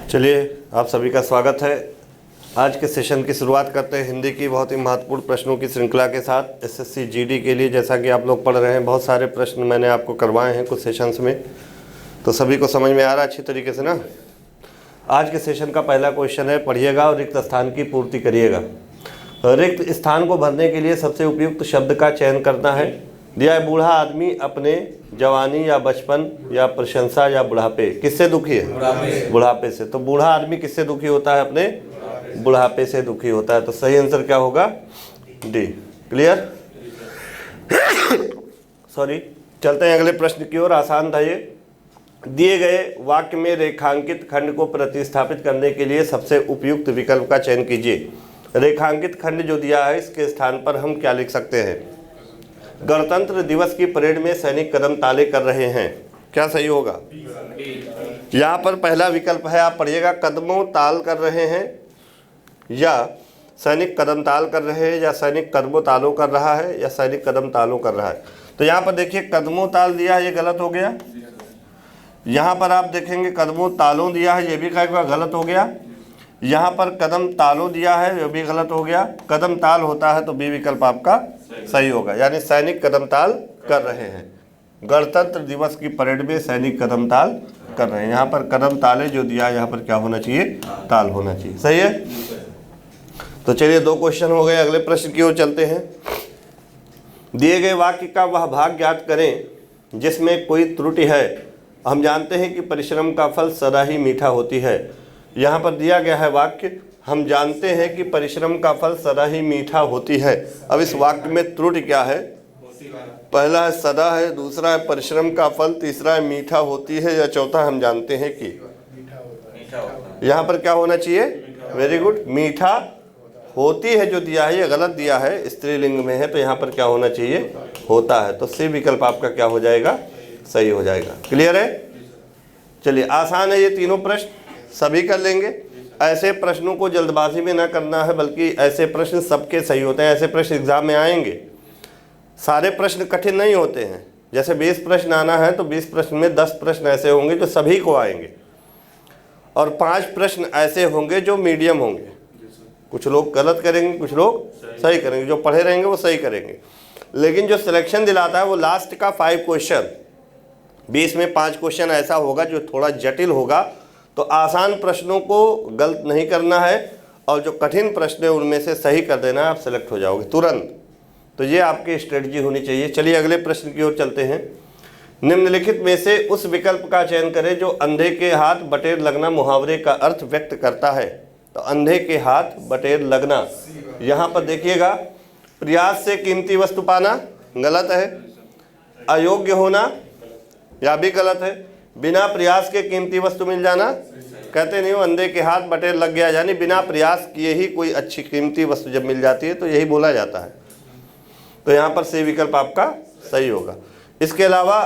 चलिए, आप सभी का स्वागत है। आज के सेशन की शुरुआत करते हैं हिंदी की बहुत ही महत्वपूर्ण प्रश्नों की श्रृंखला के साथ। एसएससी जीडी के लिए जैसा कि आप लोग पढ़ रहे हैं, बहुत सारे प्रश्न मैंने आपको करवाए हैं कुछ सेशंस में, तो सभी को समझ में आ रहा है अच्छी तरीके से ना। आज के सेशन का पहला क्वेश्चन है, पढ़िएगा और रिक्त स्थान की पूर्ति करिएगा। रिक्त स्थान को भरने के लिए सबसे उपयुक्त शब्द का चयन करना है। दिया है, बूढ़ा आदमी अपने जवानी या बचपन या प्रशंसा या बुढ़ापे। किससे दुखी है? बुढ़ापे से। तो बूढ़ा आदमी किससे दुखी होता है? अपने बुढ़ापे से दुखी होता है। तो सही आंसर क्या होगा? डी। क्लियर? सॉरी, चलते हैं अगले प्रश्न की ओर। आसान था ये। दिए गए वाक्य में रेखांकित खंड को प्रतिस्थापित करने के लिए सबसे उपयुक्त विकल्प का चयन कीजिए। रेखांकित खंड जो दिया है, इसके स्थान पर हम क्या लिख सकते हैं? गणतंत्र दिवस की परेड में सैनिक कदम ताले कर रहे हैं। क्या सही होगा? यहाँ पर पहला विकल्प है, आप पढ़िएगा, कदमों ताल कर रहे हैं या सैनिक कदम ताल कर रहे हैं या सैनिक कदमों तालों कर रहा है या सैनिक कदम तालों कर रहा है। तो यहाँ पर देखिए कदमों ताल दिया है, ये गलत हो गया। यहाँ पर आप देखेंगे कदमों तालों दिया है, ये भी गलत हो गया। यहाँ पर कदम तालों दिया है, ये भी गलत हो गया। कदम ताल होता है तो बी विकल्प आपका सही होगा, यानी सैनिक कदम ताल कर रहे हैं। गणतंत्र दिवस की परेड में सैनिक कदम ताल कर रहे हैं। यहाँ पर कदम ताले जो दिया है, यहाँ पर क्या होना चाहिए? ताल होना चाहिए। सही है। तो चलिए, 2 क्वेश्चन हो गए। अगले प्रश्न की ओर चलते हैं। दिए गए वाक्य का वह भाग ज्ञात करें जिसमें कोई त्रुटि है। हम जानते हैं कि परिश्रम का फल सदा ही मीठा होती है। यहाँ पर दिया गया है वाक्य, हम जानते हैं कि परिश्रम का फल सदा ही मीठा होती है। अब इस वाक्य में त्रुटि क्या है? पहला है सदा है, दूसरा है परिश्रम का फल, तीसरा है मीठा होती है, या चौथा हम जानते हैं कि। यहाँ पर क्या होना चाहिए? वेरी गुड, मीठा होती है जो दिया है, ये गलत दिया है, स्त्रीलिंग में है, तो यहाँ पर क्या होना चाहिए? होता है। तो सी विकल्प आपका क्या हो जाएगा? सही हो जाएगा। क्लियर है? चलिए, आसान है ये तीनों प्रश्न, सभी कर लेंगे। ऐसे प्रश्नों को जल्दबाजी में ना करना है, बल्कि ऐसे प्रश्न सबके सही होते हैं। ऐसे प्रश्न एग्जाम में आएंगे। सारे प्रश्न कठिन नहीं होते हैं। जैसे 20 प्रश्न आना है तो 20 प्रश्न में 10 प्रश्न ऐसे होंगे जो सभी को आएंगे, और 5 प्रश्न ऐसे होंगे जो मीडियम होंगे। कुछ लोग गलत करेंगे, कुछ लोग सही करेंगे। जो पढ़े रहेंगे वो सही करेंगे, लेकिन जो सिलेक्शन दिलाता है वो लास्ट का 5 क्वेश्चन, 20 में 5 क्वेश्चन ऐसा होगा जो थोड़ा जटिल होगा। तो आसान प्रश्नों को गलत नहीं करना है, और जो कठिन प्रश्न है उनमें से सही कर देना, आप सेलेक्ट हो जाओगे तुरंत। तो ये आपकी स्ट्रेटजी होनी चाहिए। चलिए अगले प्रश्न की ओर चलते हैं। निम्नलिखित में से उस विकल्प का चयन करें जो अंधे के हाथ बटेर लगना मुहावरे का अर्थ व्यक्त करता है। तो अंधे के हाथ बटेर लगना, यहाँ पर देखिएगा, प्रयास से कीमती वस्तु पाना गलत है, अयोग्य होना या भी गलत है, बिना प्रयास के कीमती वस्तु मिल जाना, कहते नहीं हो अंधे के हाथ बटेर लग गया, यानी बिना प्रयास किए ही कोई अच्छी कीमती वस्तु जब मिल जाती है तो यही बोला जाता है। तो यहाँ पर सी विकल्प आपका सही होगा। इसके अलावा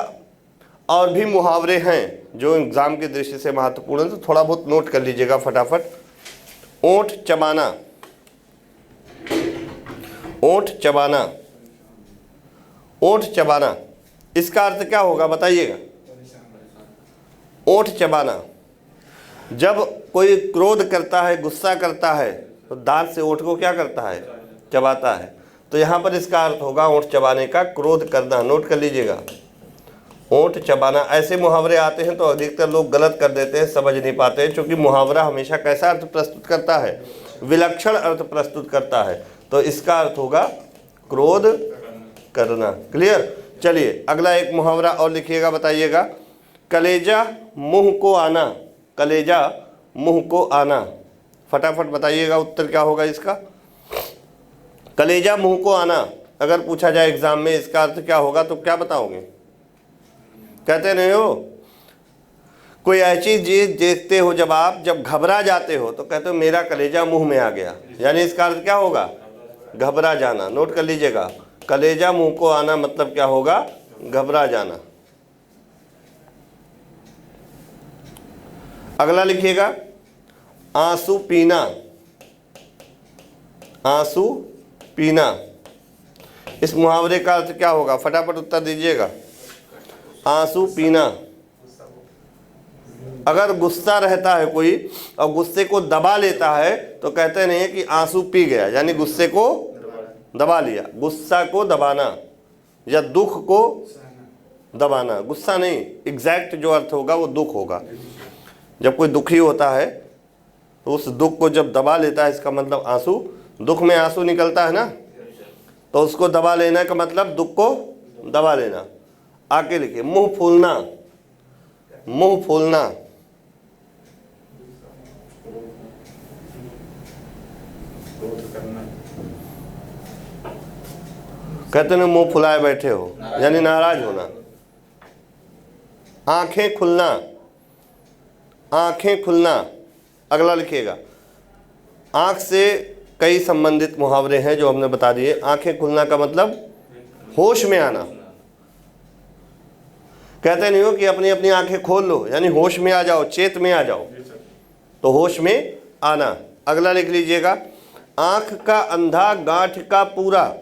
और भी मुहावरे हैं जो एग्जाम की दृष्टि से महत्वपूर्ण है, तो थोड़ा बहुत नोट कर लीजिएगा फटाफट। ओंठ चबाना, ओंठ चबाना, ओंठ चबाना, इसका अर्थ क्या होगा बताइएगा? ओंठ चबाना, जब कोई क्रोध करता है, गुस्सा करता है, तो दांत से ओंठ को क्या करता है? चबाता है। तो यहाँ पर इसका अर्थ होगा ओंठ चबाने का क्रोध करना। नोट कर लीजिएगा, ओंठ चबाना। ऐसे मुहावरे आते हैं तो अधिकतर लोग गलत कर देते हैं, समझ नहीं पाते हैं, क्योंकि मुहावरा हमेशा कैसा अर्थ प्रस्तुत करता है? विलक्षण अर्थ प्रस्तुत करता है। तो इसका अर्थ होगा क्रोध करना। क्लियर? चलिए अगला एक मुहावरा और लिखिएगा, बताइएगा। कलेजा मुंह को आना, कलेजा मुंह को आना, फटाफट बताइएगा उत्तर क्या होगा इसका? कलेजा मुंह को आना अगर पूछा जाए एग्जाम में, इसका अर्थ क्या होगा? तो क्या बताओगे? कहते नहीं हो, कोई ऐसी चीज देखते हो जब घबरा जाते हो, तो कहते हो मेरा कलेजा मुंह में आ गया, यानी इसका अर्थ क्या होगा? घबरा जाना। नोट कर लीजिएगा, कलेजा मुंह को आना मतलब क्या होगा? घबरा जाना। अगला लिखिएगा, आंसू पीना, आंसू पीना, इस मुहावरे का अर्थ क्या होगा? फटाफट उत्तर दीजिएगा। आंसू पीना, अगर गुस्सा रहता है कोई और गुस्से को दबा लेता है तो कहते नहीं है कि आंसू पी गया, यानी गुस्से को दबा लिया। गुस्सा को दबाना या दुख को दबाना, गुस्सा नहीं, एग्जैक्ट जो अर्थ होगा वो दुख होगा। जब कोई दुखी होता है तो उस दुख को जब दबा लेता है, इसका मतलब आंसू, दुख में आंसू निकलता है ना, तो उसको दबा लेना का मतलब दुख को दबा लेना। आगे लिखिए, मुंह फूलना, मुंह फूलना, कहते हैं मुंह फुलाए बैठे हो, यानी नाराज होना। आंखें खुलना, आंखें खुलना, अगला लिखिएगा। आंख से कई संबंधित मुहावरे हैं जो हमने बता दिए। आंखें खुलना का मतलब होश में आना। कहते नहीं हो कि अपनी अपनी आंखें खोल लो, यानी होश में आ जाओ, चेत में आ जाओ, तो होश में आना। अगला लिख लीजिएगा, आंख का अंधा गांठ का पूरा।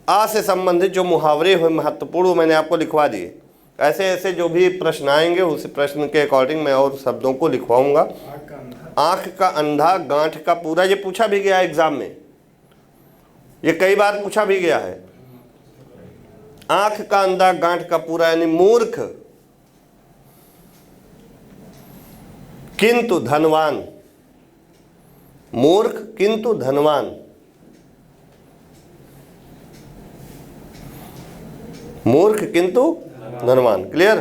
आ से संबंधित जो मुहावरे हुए महत्वपूर्ण मैंने आपको लिखवा दिए। ऐसे ऐसे जो भी प्रश्न आएंगे उस प्रश्न के अकॉर्डिंग मैं और शब्दों को लिखवाऊंगा। आंख का अंधा गांठ का पूरा, ये पूछा भी गया एग्जाम में, ये कई बार पूछा भी गया है। आंख का अंधा गांठ का पूरा यानी मूर्ख किंतु धनवान, मूर्ख किंतु धनवान, मूर्ख किंतु धनवान। क्लियर।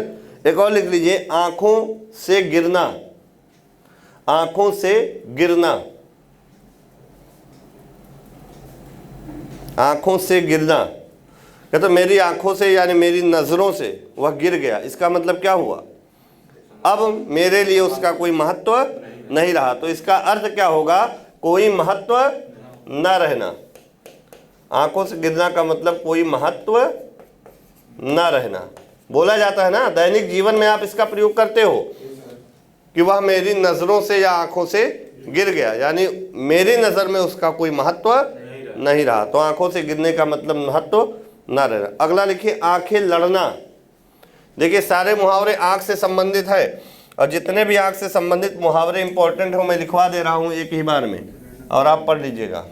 एक और लिख लीजिए, आंखों से गिरना, आंखों से गिरना, आंखों से गिरना। कहते तो मेरी आंखों से यानी मेरी नजरों से वह गिर गया, इसका मतलब क्या हुआ, अब मेरे लिए उसका कोई महत्व नहीं रहा। तो इसका अर्थ क्या होगा, कोई महत्व न रहना। आंखों से गिरना का मतलब कोई महत्व न रहना। बोला जाता है ना, दैनिक जीवन में आप इसका प्रयोग करते हो कि वह मेरी नजरों से या आंखों से गिर गया, यानी मेरी नजर में उसका कोई महत्व नहीं रहा। तो आंखों से गिरने का मतलब महत्व ना रहना। अगला लिखिए, आंखें लड़ना। देखिए सारे मुहावरे आंख से संबंधित है और जितने भी आंख से संबंधित मुहावरे इंपॉर्टेंट हो मैं लिखवा दे रहा हूं एक ही बार में और आप पढ़ लीजिएगा।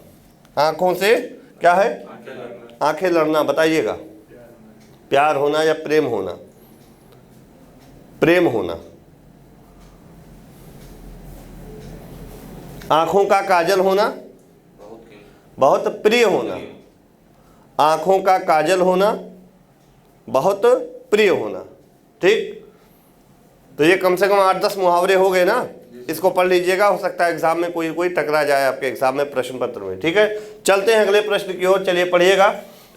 आंखों से क्या है, आंखें लड़ना। बताइएगा, प्यार होना या प्रेम होना, प्रेम होना। आंखों का काजल होना, बहुत प्रिय होना। आंखों का काजल होना, बहुत प्रिय होना। ठीक, तो ये कम से कम 8-10 मुहावरे हो गए ना, इसको पढ़ लीजिएगा। हो सकता है एग्जाम में कोई टकरा जाए आपके एग्जाम में, प्रश्न पत्र में। ठीक है, चलते हैं अगले प्रश्न की ओर। चलिए पढ़िएगा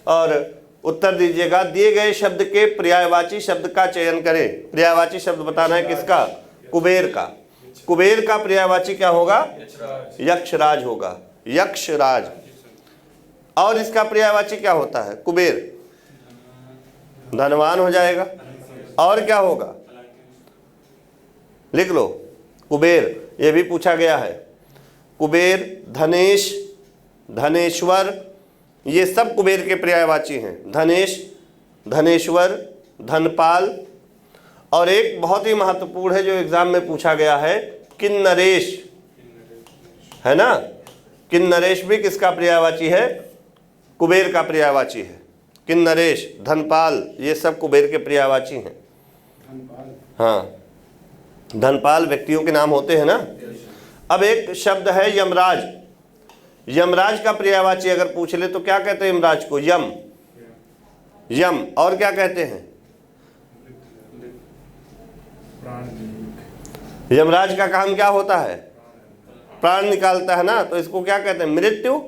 और उत्तर दीजिएगा। दिए गए शब्द के पर्यायवाची शब्द का चयन करें। पर्यायवाची शब्द बताना है किसका, कुबेर का। कुबेर का पर्यायवाची क्या होगा, यक्षराज होगा, यक्षराज। और इसका पर्यायवाची क्या होता है, कुबेर, धनवान हो जाएगा। और क्या होगा, लिख लो, कुबेर। ये भी पूछा गया है। कुबेर, धनेश, धनेश्वर, ये सब कुबेर के पर्यायवाची हैं। धनेश, धनेश्वर, धनपाल। और एक बहुत ही महत्वपूर्ण है जो एग्जाम में पूछा गया है, किन्नरेश, है ना। किन्नरेश भी किसका पर्यायवाची है, कुबेर का पर्यायवाची है। किन्नरेश, धनपाल, ये सब कुबेर के पर्यायवाची हैं। हाँ, धनपाल व्यक्तियों के नाम होते हैं ना। अब एक शब्द है यमराज। यमराज का पर्यायवाची अगर पूछ ले तो क्या कहते हैं यमराज को, यम, यम। और क्या कहते हैं, यमराज का काम क्या होता है, प्राण निकालता है ना, तो इसको क्या कहते हैं, मृत्यु।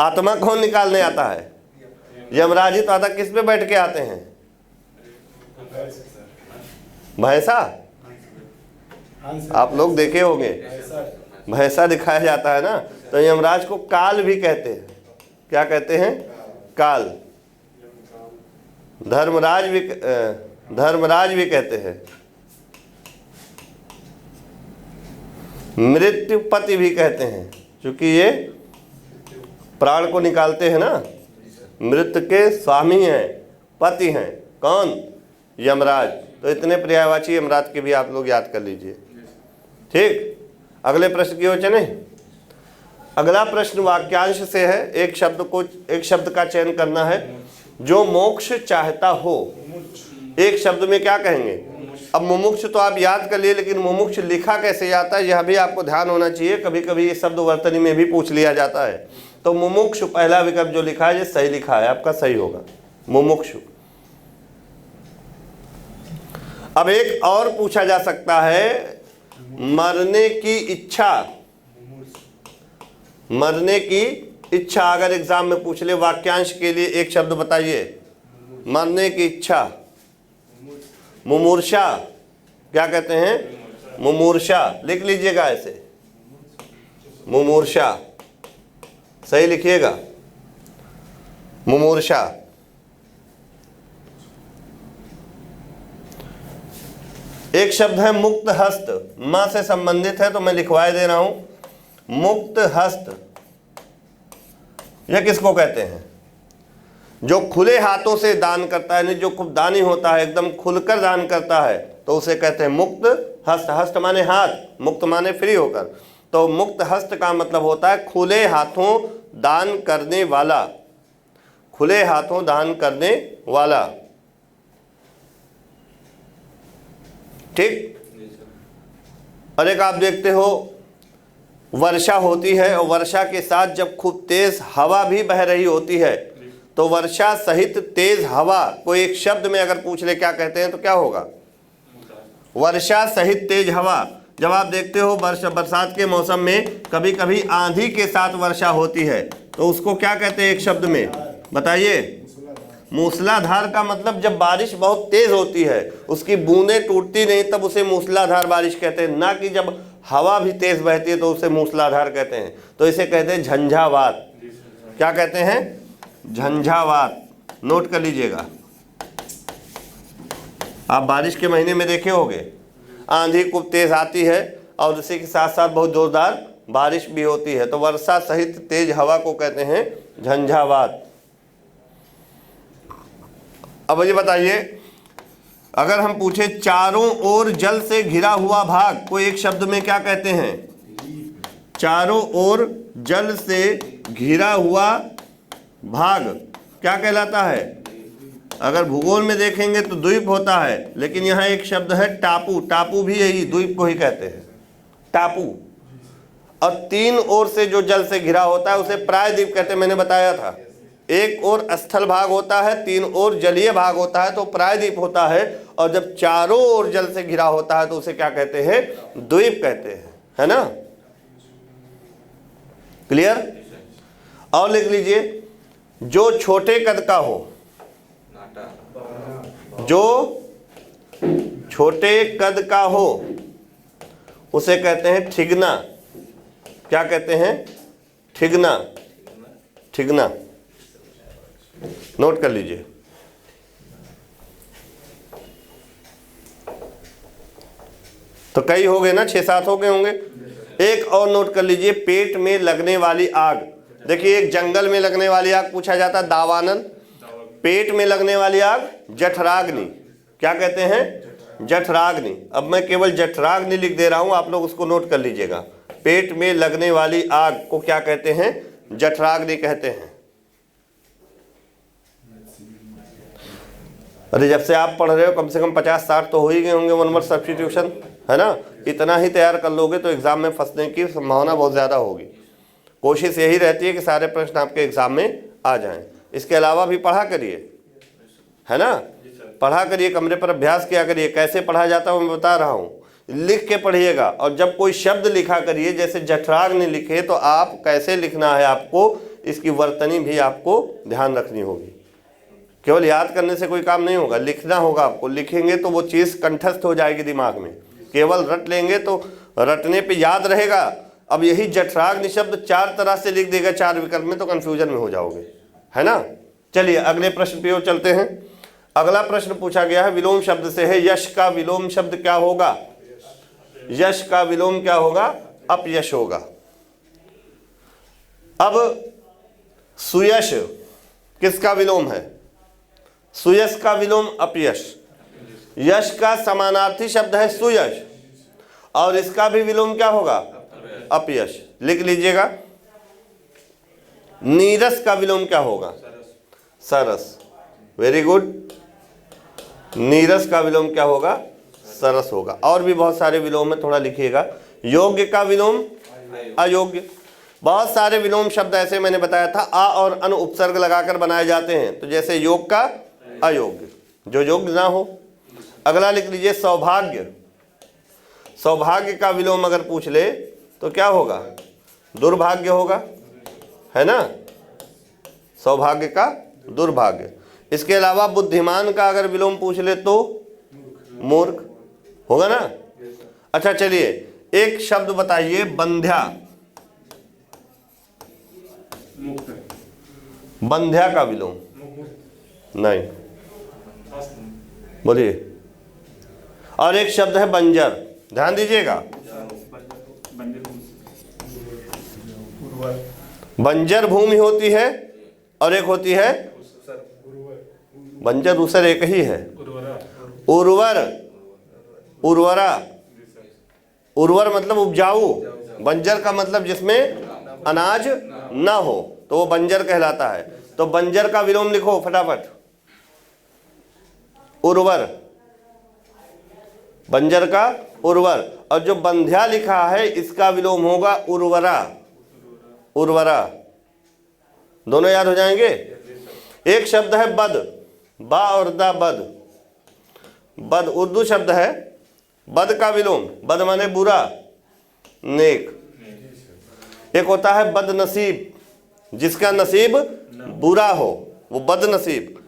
आत्मा कौन निकालने आता है, यमराज ही तो आता। किस पे बैठ के आते हैं, भैंसा। आप लोग देखे होंगे भैंसा दिखाया जाता है ना, तो यमराज को काल भी कहते हैं। क्या कहते हैं, काल। धर्मराज भी कहते हैं। मृत्युपति भी कहते हैं, क्योंकि ये प्राण को निकालते हैं ना, मृत्यु के स्वामी हैं, पति हैं, कौन? यमराज। तो इतने पर्यायवाची यमराज के भी आप लोग याद कर लीजिए। ठीक, अगले प्रश्न की ओर चलें। अगला प्रश्न वाक्यांश से है। एक शब्द का चयन करना है जो मोक्ष चाहता हो। एक शब्द में क्या कहेंगे? अब मुमुक्ष तो आप याद कर लिए, लेकिन मुमुक्ष लिखा कैसे जाता है यह भी आपको ध्यान होना चाहिए। कभी कभी ये शब्द वर्तनी में भी पूछ लिया जाता है। तो मुमुक्षु पहला विकल्प जो लिखा है ये सही लिखा है, आपका सही होगा, मुमुक्षु। अब एक और पूछा जा सकता है, मरने की इच्छा। मरने की इच्छा अगर एग्जाम में पूछ ले, वाक्यांश के लिए एक शब्द बताइए। मरने की इच्छा, मुमूर्षा। क्या कहते हैं? मुमूर्षा। लिख लीजिएगा ऐसे, मुमूर्षा, सही लिखिएगा, मुमूर्षा। एक शब्द है मुक्त हस्त, मां से संबंधित है तो मैं लिखवाए दे रहा हूं। मुक्त हस्त यह किसको कहते हैं? जो खुले हाथों से दान करता है, जो खूब दानी होता है, एकदम खुलकर दान करता है, तो उसे कहते हैं मुक्त हस्त। हस्त माने हाथ, मुक्त माने फ्री होकर। तो मुक्त हस्त का मतलब होता है खुले हाथों दान करने वाला, खुले हाथों दान करने वाला। ठीक। और एक आप देखते हो, वर्षा होती है और वर्षा के साथ जब खूब तेज हवा भी बह रही होती है, तो वर्षा सहित तेज हवा को एक शब्द में अगर पूछ ले क्या कहते हैं तो क्या होगा? वर्षा सहित तेज हवा। जब आप देखते हो बरसात के मौसम में कभी कभी आंधी के साथ वर्षा होती है, तो उसको क्या कहते हैं एक शब्द में? बताइए। मूसलाधार का मतलब जब बारिश बहुत तेज होती है, उसकी बूंदें टूटती नहीं, तब उसे मूसलाधार बारिश कहते हैं, ना कि जब हवा भी तेज बहती है तो उसे मूसलाधार कहते हैं। तो इसे कहते हैं झंझावात। क्या कहते हैं? झंझावात। नोट कर लीजिएगा। आप बारिश के महीने में देखे होंगे, आंधी खूब तेज आती है और उसी के साथ साथ बहुत जोरदार बारिश भी होती है, तो वर्षा सहित तेज हवा को कहते हैं झंझावात। अब ये बताइए, अगर हम पूछे चारों ओर जल से घिरा हुआ भाग को एक शब्द में क्या कहते हैं? चारों ओर जल से घिरा हुआ भाग क्या कहलाता है? अगर भूगोल में देखेंगे तो द्वीप होता है, लेकिन यहाँ एक शब्द है टापू। टापू भी यही द्वीप को ही कहते हैं, टापू। और तीन ओर से जो जल से घिरा होता है उसे प्रायद्वीप कहते हैं, मैंने बताया था। एक ओर स्थल भाग होता है, तीन ओर जलीय भाग होता है तो प्रायद्वीप होता है। और जब चारों ओर जल से घिरा होता है तो उसे क्या कहते हैं? द्वीप कहते हैं, है ना? क्लियर? और लिख लीजिए, जो छोटे कद का हो, जो छोटे कद का हो उसे कहते हैं ठिगना। क्या कहते हैं? ठिगना। ठिगना। नोट कर लीजिए। तो कई हो गए ना, 6-7 हो गए होंगे। एक और नोट कर लीजिए, पेट में लगने वाली आग। देखिए, एक जंगल में लगने वाली आग पूछा जाता है दावानल, पेट में लगने वाली आग जठराग्नि। क्या कहते हैं? जठराग्नि। अब मैं केवल जठराग्नि लिख दे रहा हूं, आप लोग उसको नोट कर लीजिएगा। पेट में लगने वाली आग को क्या कहते हैं? जठराग्नि कहते हैं। अरे जब से आप पढ़ रहे हो कम से कम 50-60 तो हो ही गए होंगे 1 वर्ड सब्स्टिट्यूशन, है ना? इतना ही तैयार कर लोगे तो एग्जाम में फंसने की संभावना बहुत ज़्यादा होगी। कोशिश यही रहती है कि सारे प्रश्न आपके एग्जाम में आ जाएं। इसके अलावा भी पढ़ा करिए, है ना? पढ़ा करिए, कमरे पर अभ्यास किया करिए। कैसे पढ़ा जाता है मैं बता रहा हूँ, लिख के पढ़िएगा। और जब कोई शब्द लिखा करिए, जैसे जठराग्नि लिखे, तो आप कैसे लिखना है आपको, इसकी वर्तनी भी आपको ध्यान रखनी होगी। केवल याद करने से कोई काम नहीं होगा, लिखना होगा आपको। लिखेंगे तो वो चीज़ कंठस्थ हो जाएगी दिमाग में। केवल रट लेंगे तो रटने पे याद रहेगा। अब यही जठराग्नि शब्द 4 तरह से लिख देगा 4 विकल्प में, तो कन्फ्यूजन में हो जाओगे, है ना? चलिए अगले प्रश्न पे और चलते हैं। अगला प्रश्न पूछा गया है विलोम शब्द से है। यश का विलोम शब्द क्या होगा? यश का विलोम क्या होगा? अपयश होगा। अब सुयश किसका विलोम है? सुयश का विलोम अपयश। यश का समानार्थी शब्द है सुयश और इसका भी विलोम क्या होगा? अपयश। लिख लीजिएगा। नीरस का विलोम क्या होगा? सरस। Very good. नीरस का विलोम क्या होगा? सरस होगा। और भी बहुत सारे विलोम है, थोड़ा लिखिएगा। योग्य का विलोम अयोग्य। बहुत सारे विलोम शब्द ऐसे मैंने बताया था आ और अन उपसर्ग लगाकर बनाए जाते हैं, तो जैसे योग का अयोग्य, जो योग्य ना हो। अगला लिख लीजिए सौभाग्य। सौभाग्य का विलोम अगर पूछ ले तो क्या होगा? दुर्भाग्य होगा, है ना? सौभाग्य का दुर्भाग्य। इसके अलावा बुद्धिमान का अगर विलोम पूछ ले तो मूर्ख होगा ना। अच्छा चलिए एक शब्द बताइए बंध्या। बंध्या का विलोम नहीं, बोलिए। और एक शब्द है बंजर, ध्यान दीजिएगा। बंजर भूमि होती है और एक होती है बंजर ऊसर, एक ही है उर्वर। उर्वरा, उर्वर मतलब उपजाऊ, बंजर का मतलब जिसमें अनाज ना हो तो वो बंजर कहलाता है। तो बंजर का विलोम लिखो फटाफट, उर्वर। बंजर का उर्वर। और जो बंध्या लिखा है इसका विलोम होगा उर्वरा। उर्वरा। दोनों याद हो जाएंगे। एक शब्द है बद, बा और दा, बद। बद उर्दू शब्द है। बद का विलोम, बद माने बुरा, नेक। एक होता है बदनसीब, जिसका नसीब बुरा हो वो बदनसीब।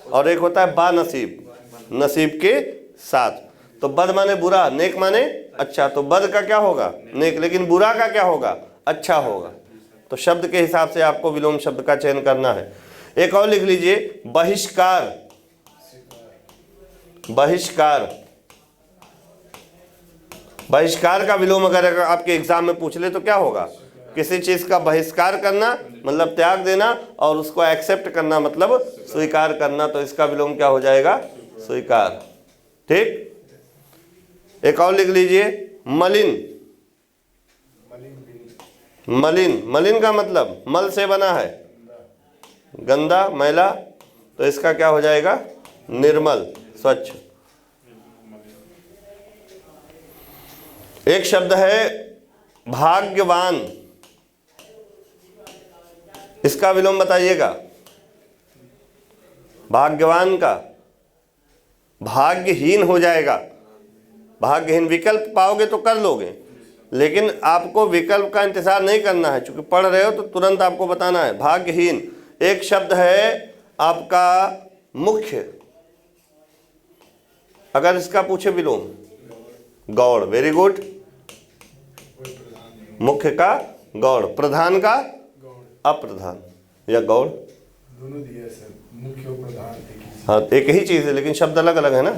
और एक होता है बानसीब, नसीब के साथ। तो बद माने बुरा, नेक माने अच्छा। तो बद का क्या होगा? नेक। लेकिन बुरा का क्या होगा? अच्छा होगा। तो शब्द के हिसाब से आपको विलोम शब्द का चयन करना है। एक और लिख लीजिए बहिष्कार। बहिष्कार। बहिष्कार का विलोम अगर आपके एग्जाम में पूछ ले तो क्या होगा? किसी चीज का बहिष्कार करना मतलब त्याग देना और उसको एक्सेप्ट करना मतलब स्वीकार करना। तो इसका विलोम क्या हो जाएगा? स्वीकार। ठीक। एक और लिख लीजिए मलिन। मलिन, मलिन का मतलब मल से बना है, गंदा, मैला। तो इसका क्या हो जाएगा? निर्मल, स्वच्छ। एक शब्द है भाग्यवान। इसका विलोम बताइएगा। भाग्यवान का भाग्यहीन हो जाएगा। भाग्यहीन विकल्प पाओगे तो कर लोगे, लेकिन आपको विकल्प का इंतजार नहीं करना है, क्योंकि पढ़ रहे हो तो तुरंत आपको बताना है। भाग्यहीन। एक शब्द है आपका मुख्य, अगर इसका पूछे विलोम गौड़। Very good. मुख्य का गौड़, प्रधान का अप्रधान या गौड़, दोनों दिया सर, मुख्य और प्रधान। हाँ एक ही चीज है लेकिन शब्द अलग अलग है ना।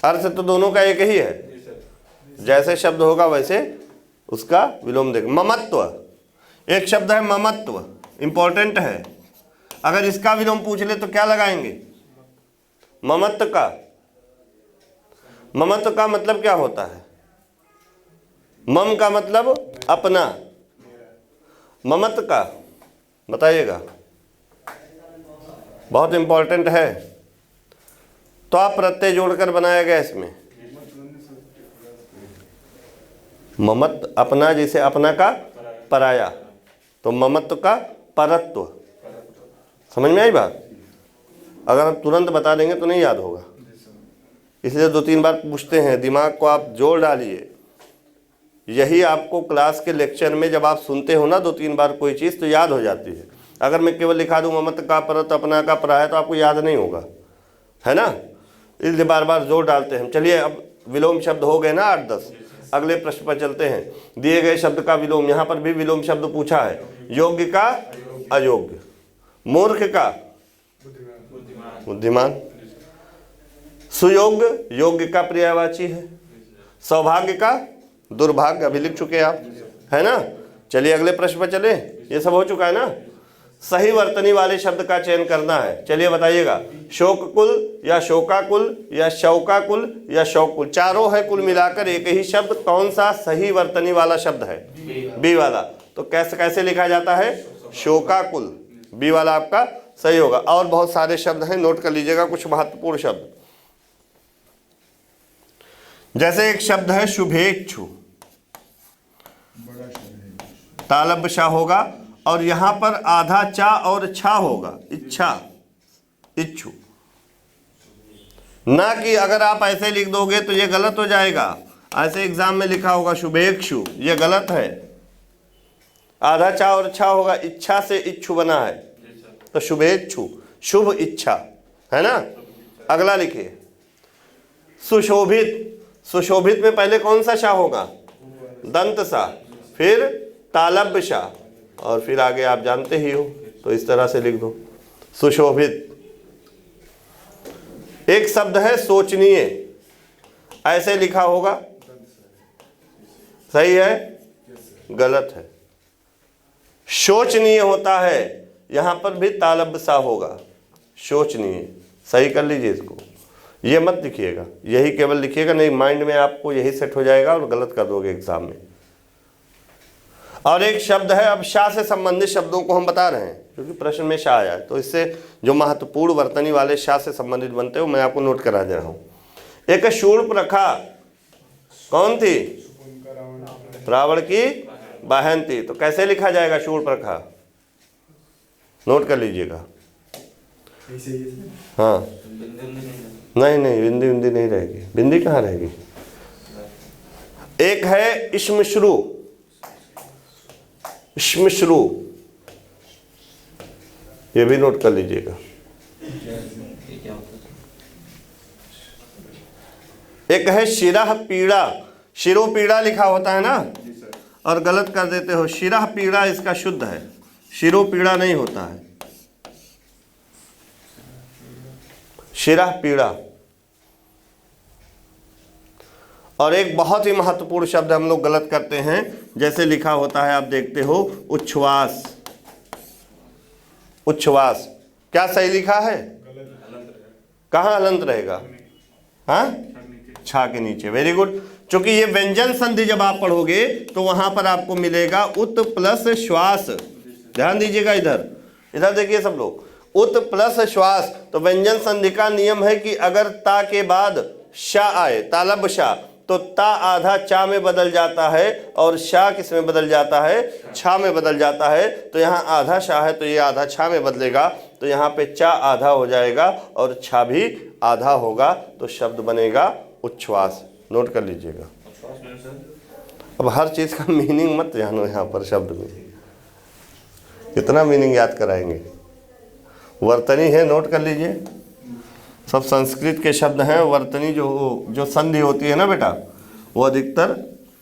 अर्थ तो दोनों का एक ही है, जैसे शब्द होगा वैसे उसका विलोम देगा। ममत्व। एक शब्द है ममत्व, इंपॉर्टेंट है। अगर इसका विलोम पूछ ले तो क्या लगाएंगे? ममत्व का। ममत्व का मतलब क्या होता है? मम का मतलब अपना, ममत्व का बताइएगा, बहुत इंपॉर्टेंट है। तो आप प्रत्यय जोड़कर बनाया गया इसमें। ममत्व अपना, जैसे अपना का पराया, तो ममत्व का परत्व। समझ में आई बात? अगर आप तुरंत बता देंगे तो नहीं याद होगा, इसलिए 2-3 बार पूछते हैं। दिमाग को आप जोड़ डालिए। यही आपको क्लास के लेक्चर में जब आप सुनते हो ना 2-3 बार कोई चीज़, तो याद हो जाती है। अगर मैं केवल लिखा दूँ ममत्व का परत्व, अपना का पराया, तो आपको याद नहीं होगा, है ना। इसलिए बार बार जोड़ डालते हैं। चलिए अब विलोम शब्द हो गए ना 8-10। अगले प्रश्न पर चलते हैं। दिए गए शब्द का विलोम, यहाँ पर भी विलोम शब्द पूछा है। योग्य का अयोग्य, मूर्ख का बुद्धिमान, सुयोग्य योग्य का पर्यायवाची है, सौभाग्य का दुर्भाग्य। अभी लिख चुके आप, है ना। चलिए अगले प्रश्न पर चले। ये सब हो चुका है ना। सही वर्तनी वाले शब्द का चयन करना है। चलिए बताइएगा, शोककुल या शोकाकुल या शौकाकुल या शौकुल, चारों है कुल मिलाकर एक ही शब्द, कौन सा सही वर्तनी वाला शब्द है? बी वाला। तो कैसे कैसे लिखा जाता है? शोकाकुल, बी वाला आपका सही होगा। और बहुत सारे शब्द हैं, नोट कर लीजिएगा कुछ महत्वपूर्ण शब्द। जैसे एक शब्द है शुभेच्छु, तालब शाह होगा और यहां पर आधा चा और छा होगा, इच्छा, इच्छु। ना कि अगर आप ऐसे लिख दोगे तो ये गलत हो जाएगा। ऐसे एग्जाम में लिखा होगा शुभेच्छु, ये गलत है। आधा चा और छा होगा, इच्छा से इच्छु बना है, तो शुभेच्छु, शुभ इच्छा, है ना। अगला लिखिए सुशोभित। सुशोभित में पहले कौन सा शाह होगा? दंत सा, फिर तालब शाह, और फिर आगे आप जानते ही हो, तो इस तरह से लिख दो सुशोभित। एक शब्द है सोचनीय, ऐसे लिखा होगा, सही है? गलत है। शोचनीय होता है, यहां पर भी तालब सा होगा, शोचनीय। सही कर लीजिए इसको, ये मत लिखिएगा, यही केवल लिखिएगा, नहीं माइंड में आपको यही सेट हो जाएगा और गलत कर दोगे एग्जाम में। और एक शब्द है, अब शाह से संबंधित शब्दों को हम बता रहे हैं क्योंकि प्रश्न में शाह आया है, तो इससे जो महत्वपूर्ण वर्तनी वाले शाह से संबंधित बनते हो मैं आपको नोट करा दे रहा हूं। एक शूर्पणखा, कौन थी? रावण की बहन थी। तो कैसे लिखा जाएगा शूर्पणखा? नोट कर लीजिएगा। हाँ, नहीं नहीं, बिंदी बिंदी नहीं रहेगी, बिंदी कहाँ रहेगी। एक है इश्मश्रू, इश्मश्रू, ये भी नोट कर लीजिएगा। एक है शिरह पीड़ा, शिरो पीड़ा लिखा होता है ना, और गलत कर देते हो, शिरह पीड़ा इसका शुद्ध है, शिरो पीड़ा नहीं होता है, शिरह पीड़ा। और एक बहुत ही महत्वपूर्ण शब्द हम लोग गलत करते हैं, जैसे लिखा होता है, आप देखते हो, उच्छ्वास। उच्छ्वास क्या सही लिखा है? कहाँ हलंत रहेगा? हाँ, छा के नीचे। Very good. क्योंकि ये व्यंजन संधि जब आप पढ़ोगे तो वहां पर आपको मिलेगा उत प्लस श्वास। ध्यान दीजिएगा, इधर इधर देखिए सब लोग, उत प्लस श्वास। तो व्यंजन संधि का नियम है कि अगर ता के बाद शा आए, तालब शा, तो ता आधा चा में बदल जाता है और शा किस में बदल जाता है? छा में बदल जाता है। तो यहाँ आधा शा है तो ये आधा छा में बदलेगा, तो यहाँ पे चा आधा हो जाएगा और छा भी आधा होगा, तो शब्द बनेगा उच्छ्वास। नोट कर लीजिएगा। अब हर चीज़ का मीनिंग मत जानो, यहाँ पर शब्द में कितना मीनिंग याद कराएंगे। वर्तनी है, नोट कर लीजिए, सब संस्कृत के शब्द हैं। वर्तनी जो संधि होती है ना बेटा, वो अधिकतर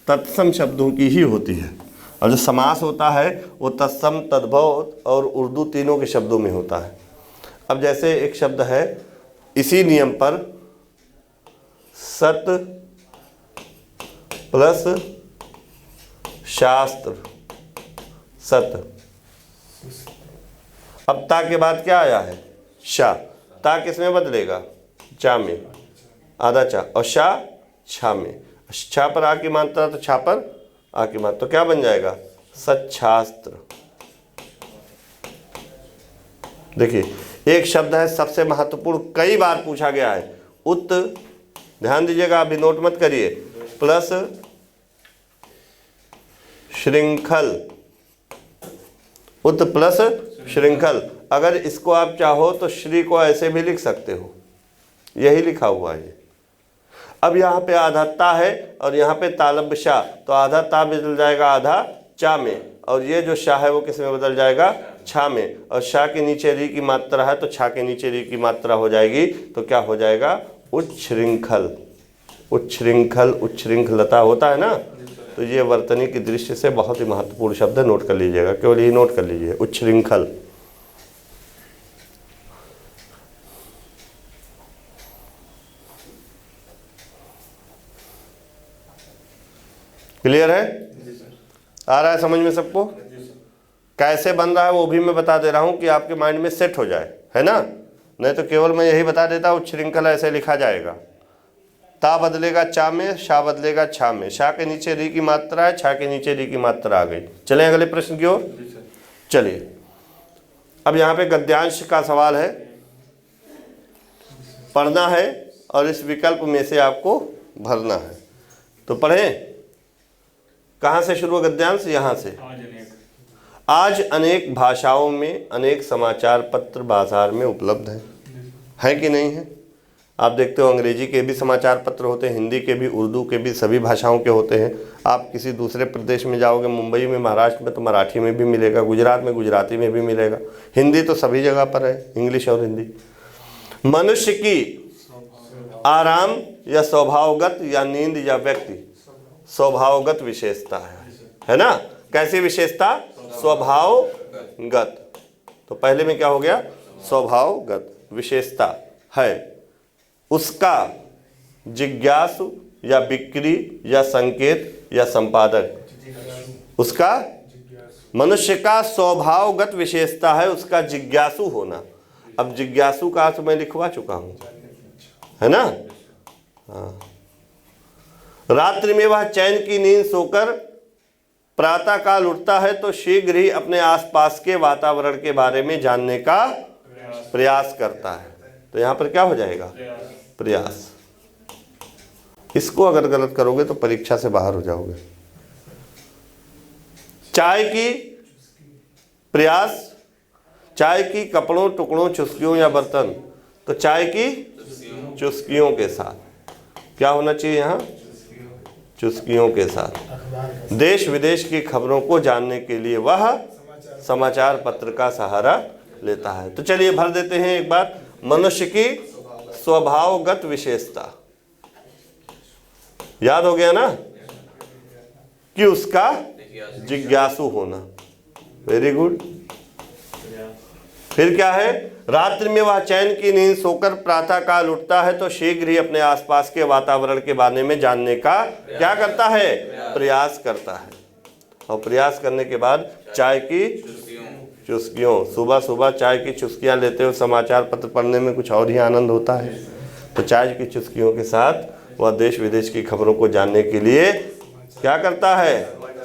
तत्सम शब्दों की ही होती है, और जो समास होता है वो तत्सम, तद्भव और उर्दू तीनों के शब्दों में होता है। अब जैसे एक शब्द है, इसी नियम पर सत प्लस शास्त्र, सत। अब ता के बाद क्या आया है? शा। ता किस में बदलेगा? चा में, आधा चा, और शा छा में। छा पर आ की मात्रा तो छा पर आ की मात्रा, तो क्या बन जाएगा? सच्छास्त्र। देखिए, एक शब्द है सबसे महत्वपूर्ण, कई बार पूछा गया है, उत, ध्यान दीजिएगा, अभी नोट मत करिए, प्लस श्रृंखल, उत प्लस श्रृंखल। अगर इसको आप चाहो तो श्री को ऐसे भी लिख सकते हो, यही लिखा हुआ है। अब यहाँ पे आधा ता है और यहाँ पे तालब शाह, तो आधा ता बदल जाएगा आधा चा में, और ये जो शाह है वो किस में बदल जाएगा? छा में। और शाह के नीचे री की मात्रा है तो छा के नीचे री की मात्रा हो जाएगी, तो क्या हो जाएगा? उच्छृंखल। उच्छृंखल, उच्छृंखलता होता है ना, तो ये वर्तनी की दृष्टि से बहुत ही महत्वपूर्ण शब्द है, नोट कर लीजिएगा, केवल ये नोट कर लीजिए, उच्छृंखल। क्लियर है? आ रहा है समझ में सबको? कैसे बन रहा है वो भी मैं बता दे रहा हूँ कि आपके माइंड में सेट हो जाए, है ना। नहीं तो केवल मैं यही बता देता हूँ उच्छृंखल ऐसे लिखा जाएगा, ता बदलेगा चा में, शा बदलेगा छा में, शा के नीचे री की मात्रा है, छा के नीचे री की मात्रा आ गई। चलें अगले प्रश्न की ओर। चलिए अब यहाँ पे गद्यांश का सवाल है, पढ़ना है और इस विकल्प में से आपको भरना है। तो पढ़ें, कहाँ से शुरू है गद्यांश? यहाँ से। आज अनेक भाषाओं में अनेक समाचार पत्र बाजार में उपलब्ध हैं कि नहीं है? आप देखते हो अंग्रेजी के भी समाचार पत्र होते हैं, हिंदी के भी, उर्दू के भी, सभी भाषाओं के होते हैं। आप किसी दूसरे प्रदेश में जाओगे, मुंबई में, महाराष्ट्र में, तो मराठी में भी मिलेगा, गुजरात में गुजराती में भी मिलेगा, हिंदी तो सभी जगह पर है, इंग्लिश और हिंदी। मनुष्य की आराम या स्वभावगत या नींद या व्यक्ति स्वभावगत विशेषता है ना। कैसी विशेषता? स्वभावगत। तो पहले में क्या हो गया? स्वभावगत विशेषता है उसका जिज्ञासु या बिक्री या संकेत या संपादक। उसका मनुष्य का स्वभावगत विशेषता है उसका जिज्ञासु होना। अब जिज्ञासु का अर्थ मैं लिखवा चुका हूं, है ना। हाँ। रात्रि में वह चैन की नींद सोकर प्रातः काल उठता है तो शीघ्र ही अपने आसपास के वातावरण के बारे में जानने का प्रयास करता है। तो यहाँ पर क्या हो जाएगा? प्रयास। इसको अगर गलत करोगे तो परीक्षा से बाहर हो जाओगे। चाय की प्रयास, चाय की कपड़ों, टुकड़ों, चुस्कियों या बर्तन। तो चाय की चुस्कियों के साथ क्या होना चाहिए यहाँ? चुस्कियों के साथ। देश विदेश की खबरों को जानने के लिए वह समाचार पत्र का सहारा लेता है। तो चलिए भर देते हैं एक बार। मनुष्य की स्वभावगत विशेषता, याद हो गया ना, कि उसका जिज्ञासु होना। Very good. फिर क्या है? रात्रि में वह चैन की नींद सोकर प्रातः काल उठता है तो शीघ्र ही अपने आसपास के वातावरण के बारे में जानने का क्या करता है? प्रयास करता है। और प्रयास करने के बाद चाय की चुस्कियों, सुबह सुबह चाय की चुस्कियां लेते हुए समाचार पत्र पढ़ने में कुछ और ही आनंद होता है। तो चाय की चुस्कियों के साथ वह देश विदेश की खबरों को जानने के लिए क्या करता है?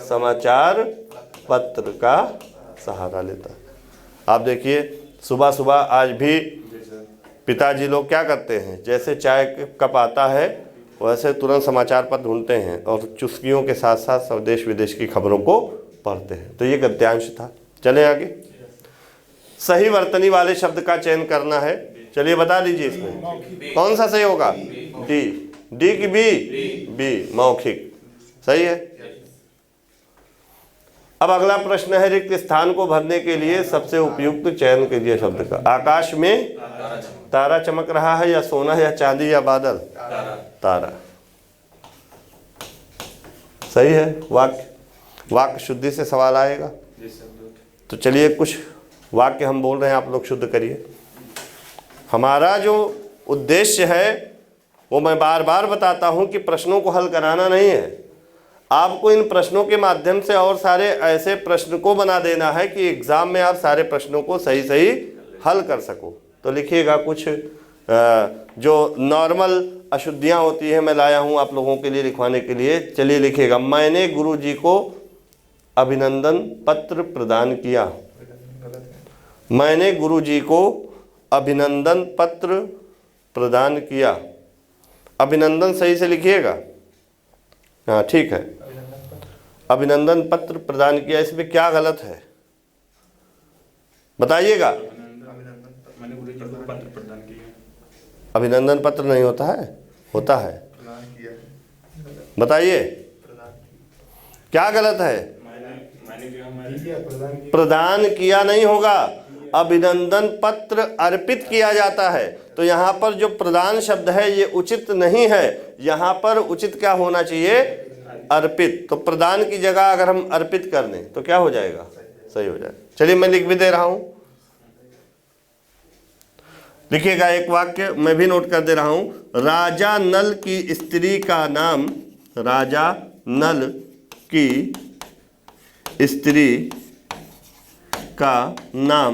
समाचार पत्र का सहारा लेता है। आप देखिए सुबह सुबह आज भी पिताजी लोग क्या करते हैं, जैसे चाय कप आता है वैसे तुरंत समाचार पत्र ढूंढते हैं और चुस्कियों के साथ साथ सब देश विदेश की खबरों को पढ़ते हैं। तो ये गद्यांश था। चलें आगे। सही वर्तनी वाले शब्द का चयन करना है। चलिए बता दीजिए इसमें कौन सा सही होगा? डी। डी की बी? बी, मौखिक। सही है। अब अगला प्रश्न है, रिक्त स्थान को भरने के लिए सबसे उपयुक्त चयन कीजिए शब्द का। आकाश में तारा चमक रहा है या सोना या चांदी या बादल? तारा। सही है। वाक्य शुद्धि से सवाल आएगा। तो चलिए कुछ वाक्य हम बोल रहे हैं, आप लोग शुद्ध करिए। हमारा जो उद्देश्य है वो मैं बार बार बताता हूं कि प्रश्नों को हल कराना नहीं है, आपको इन प्रश्नों के माध्यम से और सारे ऐसे प्रश्न को बना देना है कि एग्जाम में आप सारे प्रश्नों को सही सही हल कर सको। तो लिखिएगा कुछ जो नॉर्मल अशुद्धियां होती है मैं लाया हूं आप लोगों के लिए लिखवाने के लिए। चलिए लिखिएगा, मैंने गुरुजी को अभिनंदन पत्र प्रदान किया। मैंने गुरुजी को अभिनंदन पत्र प्रदान किया। अभिनंदन सही से लिखिएगा। हाँ ठीक है, अभिनंदन पत्र प्रदान किया। इसमें क्या गलत है बताइएगा। अभिनंदन पत्र नहीं होता है? होता है। बताइए क्या गलत है? प्रदान किया नहीं होगा, अभिनंदन पत्र अर्पित किया जाता है। तो यहाँ पर जो प्रदान शब्द है ये उचित नहीं है, यहाँ पर उचित क्या होना चाहिए? अर्पित। तो प्रदान की जगह अगर हम अर्पित कर दें तो क्या हो जाएगा? सही हो जाएगा। चलिए मैं लिख भी दे रहा हूं, लिखिएगा एक वाक्य मैं भी नोट कर दे रहा हूं। राजा नल की स्त्री का नाम, राजा नल की स्त्री का नाम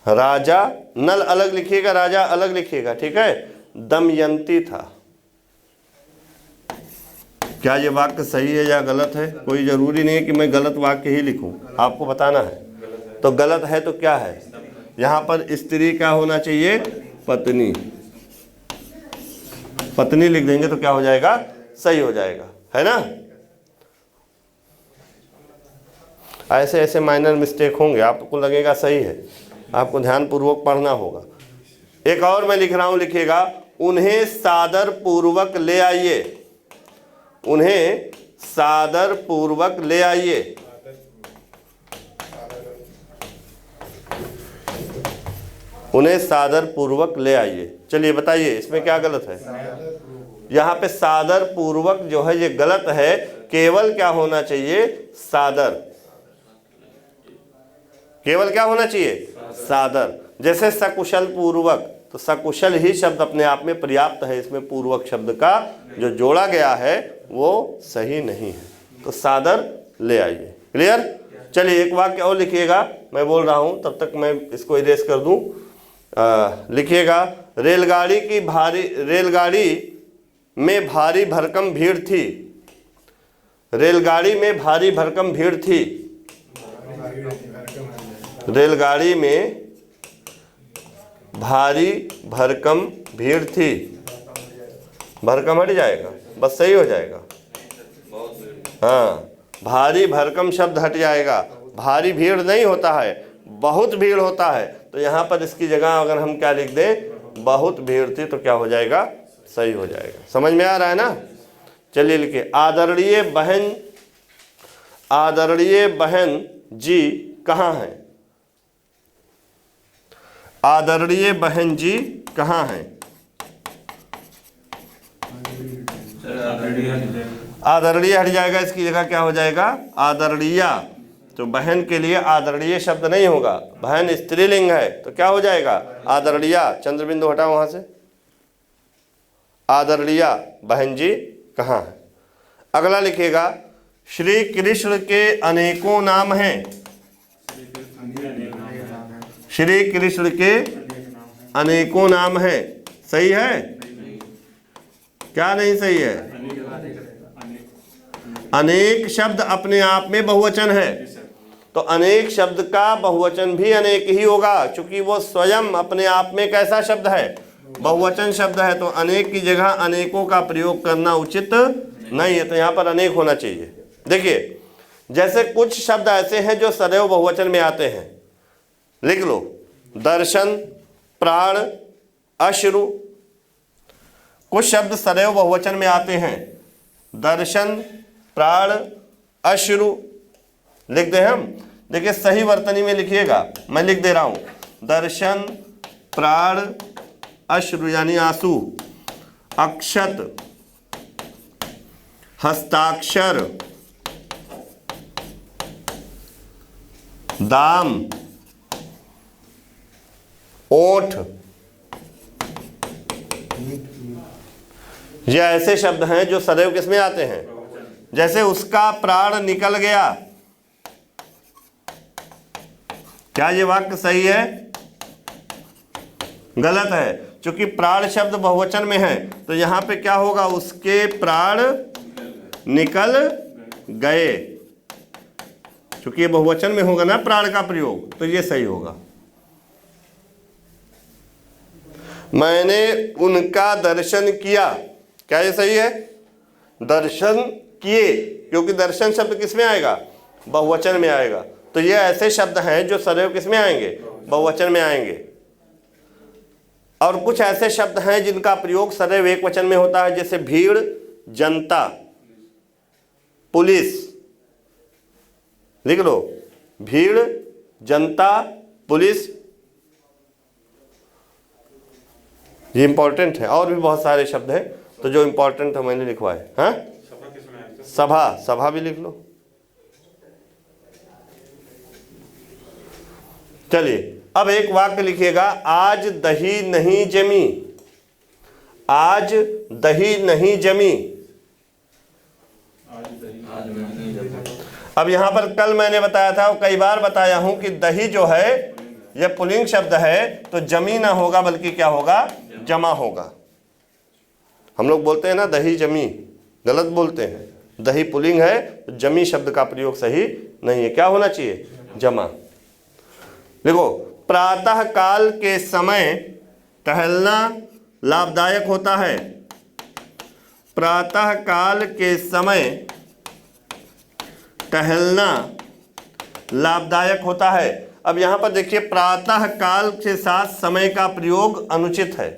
राजा, नल अलग लिखिएगा, राजा अलग लिखिएगा, ठीक है, दमयंती था। क्या ये वाक्य सही है या गलत है? कोई जरूरी नहीं है कि मैं गलत वाक्य ही लिखूं, आपको बताना है। तो गलत है तो क्या है? यहाँ पर स्त्री क्या होना चाहिए? पत्नी। पत्नी लिख देंगे तो क्या हो जाएगा? सही हो जाएगा, है ना। ऐसे ऐसे माइनर मिस्टेक होंगे, आपको लगेगा सही है, आपको ध्यान पूर्वक पढ़ना होगा। एक और मैं लिख रहा हूं, लिखिएगा, उन्हें सादर पूर्वक ले आइए। उन्हें सादर पूर्वक ले आइए। उन्हें सादर पूर्वक ले आइए। चलिए बताइए इसमें क्या गलत है? यहाँ पे सादर पूर्वक जो है ये गलत है, केवल क्या होना चाहिए? सादर। केवल क्या होना चाहिए? सादर। जैसे सकुशल पूर्वक, तो सकुशल ही शब्द अपने आप में पर्याप्त है, इसमें पूर्वक शब्द का जो जोड़ा गया है वो सही नहीं है, तो सादर ले आइए। क्लियर? चलिए एक वाक्य और लिखिएगा, मैं बोल रहा हूं तब तक मैं इसको इरेज कर दूं। लिखिएगा, रेलगाड़ी में भारी भरकम भीड़ थी। रेलगाड़ी में भारी भरकम भीड़ थी। रेलगाड़ी में भारी भरकम भीड़ थी। भरकम हट जाएगा, बस सही हो जाएगा। हाँ, भारी भरकम शब्द हट जाएगा। भारी भीड़ नहीं होता है, बहुत भीड़ होता है, तो यहाँ पर इसकी जगह अगर हम क्या लिख दें? बहुत भीड़ थी, तो क्या हो जाएगा? सही हो जाएगा। समझ में आ रहा है ना? चलिए लिखिए, आदरणीय बहन जी कहाँ हैं? आदरणीय बहन जी कहाँ हैं? आदरणीय हट जाएगा, इसकी जगह क्या हो जाएगा? आदरणीय। तो बहन के लिए आदरणीय शब्द नहीं होगा, बहन स्त्रीलिंग है, तो क्या हो जाएगा? आदरणीय। चंद्र बिंदु हटाओ वहां से। आदरणीय बहन जी कहाँ है? अगला लिखिएगा, श्री कृष्ण के अनेकों नाम हैं। श्री कृष्ण के अनेकों नाम हैं। सही है? क्या नहीं सही है? अनेक शब्द अपने आप में बहुवचन है, तो अनेक शब्द का बहुवचन भी अनेक ही होगा, क्योंकि वो स्वयं अपने आप में कैसा शब्द है? बहुवचन शब्द है। तो अनेक की जगह अनेकों का प्रयोग करना उचित नहीं है, तो यहाँ पर अनेक होना चाहिए। देखिए, जैसे कुछ शब्द ऐसे हैं जो सदैव बहुवचन में आते हैं, लिख लो, दर्शन, प्राण, अश्रु। कुछ शब्द सदैव बहुवचन में आते हैं, दर्शन, प्राण, अश्रु लिख दे हम। देखिए सही वर्तनी में लिखिएगा, मैं लिख दे रहा हूं, दर्शन, प्राण, अश्रु यानी आंसू, अक्षत, हस्ताक्षर, दाम, ओठ, ये ऐसे शब्द हैं जो सदैव किसमें आते हैं? जैसे उसका प्राण निकल गया। क्या ये वाक्य सही है? गलत है, क्योंकि प्राण शब्द बहुवचन में है, तो यहां पे क्या होगा? उसके प्राण निकल गए, क्योंकि ये बहुवचन में होगा ना प्राण का प्रयोग, तो ये सही होगा। मैंने उनका दर्शन किया। क्या ये सही है? दर्शन किए, क्योंकि दर्शन शब्द किसमें आएगा? बहुवचन में आएगा। तो ये ऐसे शब्द हैं जो सदैव किसमें आएंगे? बहुवचन में आएंगे। और कुछ ऐसे शब्द हैं जिनका प्रयोग सदैव एक वचन में होता है, जैसे भीड़, जनता, पुलिस। लिख लो, भीड़, जनता, पुलिस। ये इंपॉर्टेंट है, और भी बहुत सारे शब्द हैं, तो जो इंपॉर्टेंट है मैंने लिखवाए। हाँ, सभा, सभा भी लिख लो। चलिए अब एक वाक्य लिखिएगा, आज दही नहीं जमी। आज दही नहीं जमी। अब यहाँ पर कल मैंने बताया था और कई बार बताया हूं कि दही जो है यह पुल्लिंग शब्द है, तो जमी ना होगा बल्कि क्या होगा, जमा होगा। हम लोग बोलते हैं ना दही जमी, गलत बोलते हैं। दही पुल्लिंग है तो जमी शब्द का प्रयोग सही नहीं है। क्या होना चाहिए, जमा। देखो, प्रातः काल के समय टहलना लाभदायक होता है। प्रातः काल के समय टहलना लाभदायक होता है। अब यहाँ पर देखिए, प्रातः काल के साथ समय का प्रयोग अनुचित है,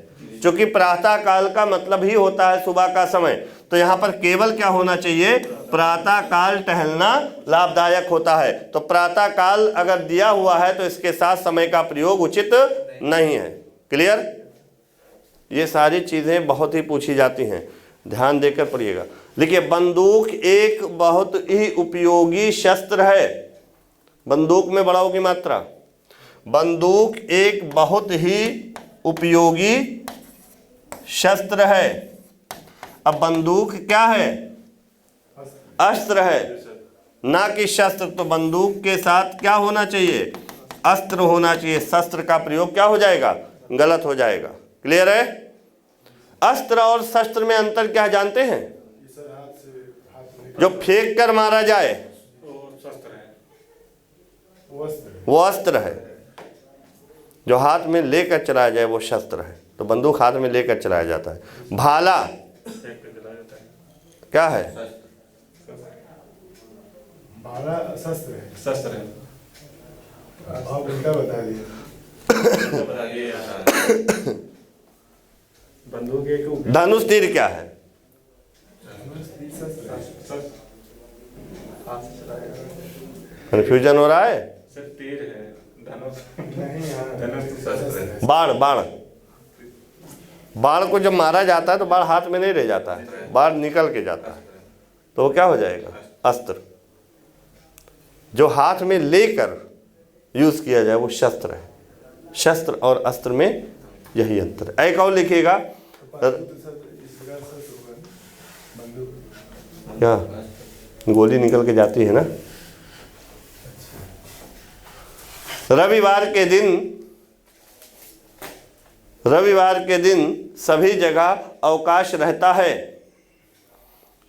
क्योंकि प्रातः काल का मतलब ही होता है सुबह का समय। तो यहाँ पर केवल क्या होना चाहिए, प्रातः काल टहलना लाभदायक होता है। तो प्रातः काल अगर दिया हुआ है तो इसके साथ समय का प्रयोग उचित नहीं है। क्लियर? ये सारी चीज़ें बहुत ही पूछी जाती हैं, ध्यान देकर पढ़िएगा। देखिए, बंदूक एक बहुत ही उपयोगी शस्त्र है। बंदूक में बढ़ाओ की मात्रा। बंदूक एक बहुत ही उपयोगी शस्त्र है। अब बंदूक क्या है, अस्त्र है, ना कि शस्त्र। तो बंदूक के साथ क्या होना चाहिए, अस्त्र होना चाहिए। शस्त्र का प्रयोग क्या हो जाएगा, गलत हो जाएगा। क्लियर है? अस्त्र और शस्त्र में अंतर क्या जानते हैं? जो फेंक कर मारा जाए वो अस्त्र है, जो हाथ में लेकर चलाया जाए वो शस्त्र है। तो बंदूक हाथ में लेकर चलाया जाता है। भाला क्या है, भाला शस्त्र है। शस्त्र है। आप उल्टा बता दिए। बंदूक एक धनुष तीर क्या है, कन्फ्यूजन हो रहा है। सर तीर है, धनुष नहीं हाँ, धनुष तो शस्त्र है। बाण, बाण, बाण को जब मारा जाता है तो बाण हाथ में नहीं रह जाता है, बाण निकल के जाता है। तो वो क्या हो जाएगा, अस्त्र। जो हाथ में लेकर यूज किया जाए वो शस्त्र है। शस्त्र और अस्त्र में यही अंतर है। एक और लिखिएगा, क्या गोली निकल के जाती है ना। रविवार के दिन सभी जगह अवकाश रहता है।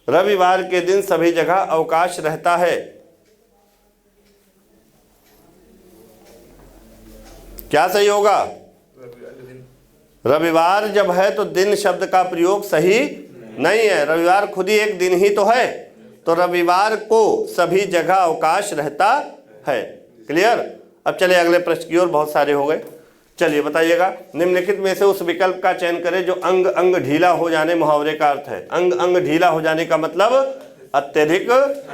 रविवार के दिन सभी जगह अवकाश रहता है। क्या सही होगा? रविवार जब है तो दिन शब्द का प्रयोग सही नहीं है। रविवार खुद ही एक दिन ही तो है, तो रविवार को सभी जगह अवकाश रहता है। क्लियर? अब चलिए अगले प्रश्न की ओर, बहुत सारे हो गए। चलिए बताइएगा, निम्नलिखित में से उस विकल्प का चयन करें जो अंग अंग ढीला हो जाने मुहावरे का अर्थ है। अंग अंग ढीला हो जाने का मतलब अत्यधिक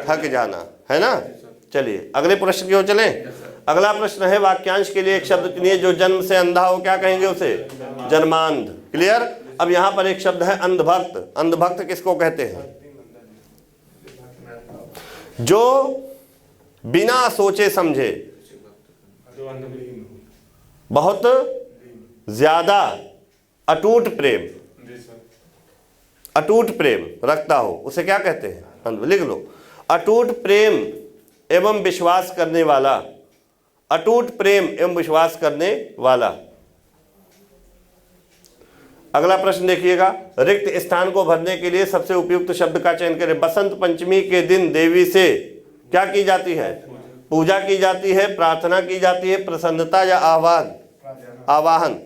थक जाना है ना। चलिए अगले प्रश्न की ओर चलें। अगला प्रश्न है, वाक्यांश के लिए एक शब्द चुनिए जो जन्म से अंधा हो, क्या कहेंगे उसे, जन्मांध। क्लियर? अब यहाँ पर एक शब्द है अंधभक्त। अंधभक्त किसको कहते हैं? जो बिना सोचे समझे बहुत ज्यादा अटूट प्रेम रखता हो, उसे क्या कहते हैं? लिख लो, अटूट प्रेम एवं विश्वास करने वाला। अटूट प्रेम एवं विश्वास करने वाला। अगला प्रश्न देखिएगा, रिक्त स्थान को भरने के लिए सबसे उपयुक्त शब्द का चयन करें। बसंत पंचमी के दिन देवी से क्या की जाती है? पूजा की जाती है, प्रार्थना की जाती है, प्रसन्नता या आवाहन।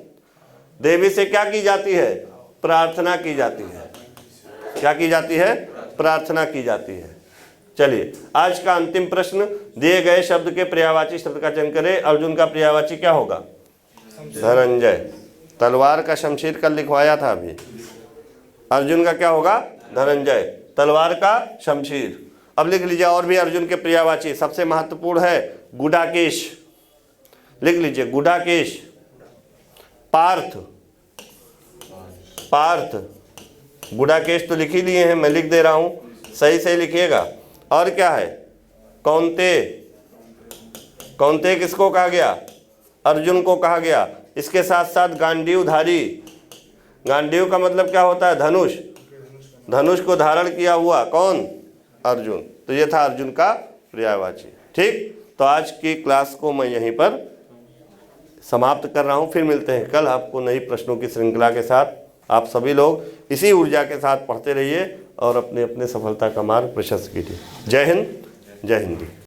देवी से क्या की जाती है? प्रार्थना की जाती है। क्या की जाती है? प्रार्थना की जाती है। चलिए आज का अंतिम प्रश्न, दिए गए शब्द के पर्यायवाची शब्द का चयन करें। अर्जुन का पर्यायवाची क्या होगा? धनंजय। तलवार का शमशीर कल लिखवाया था अभी। अर्जुन का क्या होगा? धनंजय। तलवार का शमशीर। अब लिख लीजिए और भी अर्जुन के पर्यायवाची। सबसे महत्वपूर्ण है गुडाकेश। लिख लीजिए, गुडाकेश। पार्थ, गुडाकेश तो लिख ही लिए हैं, मैं लिख दे रहा हूं, सही से लिखिएगा। और क्या है? कौन्ते किसको कहा गया? अर्जुन को कहा गया। इसके साथ साथ गांडीवधारी। गांडीव का मतलब क्या होता है? धनुष। धनुष को धारण किया हुआ कौन? अर्जुन। तो ये था अर्जुन का पर्यायवाची। ठीक, तो आज की क्लास को मैं यहीं पर समाप्त कर रहा हूँ। फिर मिलते हैं कल आपको नई प्रश्नों की श्रृंखला के साथ। आप सभी लोग इसी ऊर्जा के साथ पढ़ते रहिए और अपने अपने सफलता का मार्ग प्रशस्त कीजिए। जय हिंद, जय हिंद।